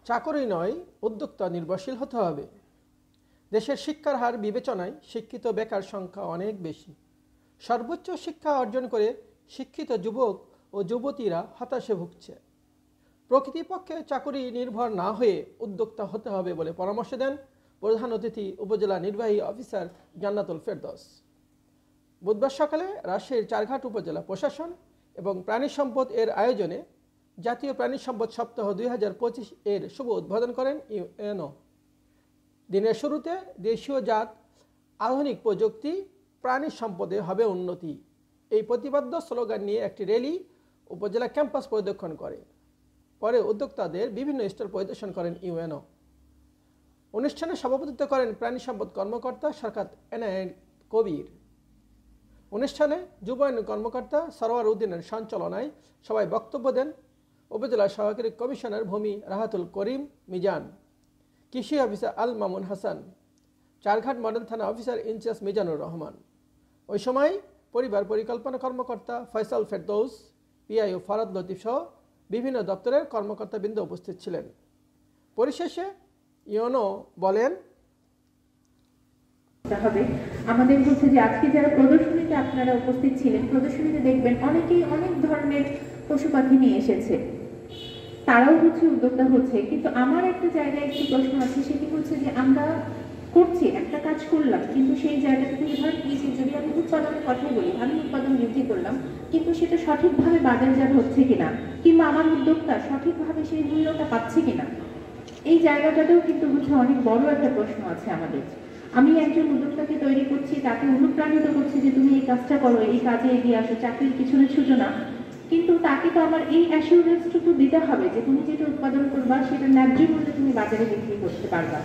চাকরি নয়, উদ্যোক্তা নির্ভরশীল হতে হবে। দেশের শিক্ষার হার বিবেচনায় শিক্ষিত বেকার সংখ্যা অনেক বেশি। সর্বোচ্চ শিক্ষা অর্জন করে শিক্ষিত যুবক ও যুবতীরা হতাশে ভুগছে। প্রকৃতপক্ষে চাকরি নির্ভর না হয়ে উদ্যোক্তা হতে হবে বলে পরামর্শ দেন প্রধান অতিথি উপজেলা নির্বাহী অফিসার জান্নাতুল ফেরদৌস। বুধবার সকালে রাজশাহীর চারঘাট উপজেলা প্রশাসন এবং প্রাণী সম্পদ এর আয়োজনে জাতীয় প্রাণী সম্পদ সপ্তাহ 2025 এর শুভ উদ্বোধন করেন ইউএনও। দিনের শুরুতে দেশীয় জাত আধুনিক প্রযুক্তি প্রাণী সম্পদে হবে উন্নতি, এই প্রতিপাদ্য স্লোগান নিয়ে একটি র্যালি উপজেলা ক্যাম্পাস পরিদর্শন করে। পরে উদ্যোক্তাদের বিভিন্ন স্টল পরিদর্শন করেন ইউএনও। অনুষ্ঠানে সভাপতিত্ব করেন প্রাণী সম্পদ কর্মকর্তা সরকার এনায়েত কবির। অনুষ্ঠানে যুবায়ন কর্মকর্তা সরওয়ার উদ্দিনের সঞ্চালনায় সবাই বক্তব্য দেন উপজেলা সহকারী কমিশনার ভূমি রাহাতুল করিম মিজান, কৃষি অফিসার আল মামুন হাসান, চারঘাট মডেল থানা অফিসার ইনচার্জ মিজানুর রহমান। ওই সময় পরিবার পরিকল্পনা কর্মকর্তা ফয়সাল ফেরদৌস, পিআইও ফরাদ লতিফ সহ বিভিন্ন দপ্তরের কর্মকর্তাবৃন্দ উপস্থিত ছিলেন। পরিশেষে ইউএনও বলেন, আমাদের হচ্ছে যে আজকে যারা প্রদর্শনীতে আপনারা উপস্থিত ছিলেন, প্রদর্শনীতে দেখবেন অনেকেই অনেক ধরনের পশু পাখি নিয়ে এসেছে, তারাও হচ্ছে উদ্যোক্তা হচ্ছে। কিন্তু আমার একটা জায়গায় একটি প্রশ্ন আছে, সেটি হচ্ছে যে আমরা করছি একটা কাজ করলাম, কিন্তু সেই জায়গা থেকে ধরেন যদি আমি উৎপাদনের কথাই বলি, আমি উৎপাদন বৃদ্ধি করলাম, কিন্তু সেটা সঠিকভাবে বাজারজাত হচ্ছে কিনা, কিংবা আমার উদ্যোক্তা সঠিকভাবে সেই মূল্যটা পাচ্ছে কিনা, এই জায়গাটাতেও কিন্তু হচ্ছে অনেক বড় একটা প্রশ্ন আছে আমাদের। আমি একজন উদ্যোক্তাকে তৈরি করছি, তাকে অনুপ্রাণিত করছি যে তুমি এই কাজটা করো, এই কাজে এগিয়ে আসো, চাকরির পিছনে ছুটো না, কিন্তু তাকে তো আমার এই অ্যাসিওরেন্সটুকু দিতে হবে যে তুমি যেটা উৎপাদন করবা সেটা ন্যায্য মূল্যে তুমি বাজারে বিক্রি করতে পারবা।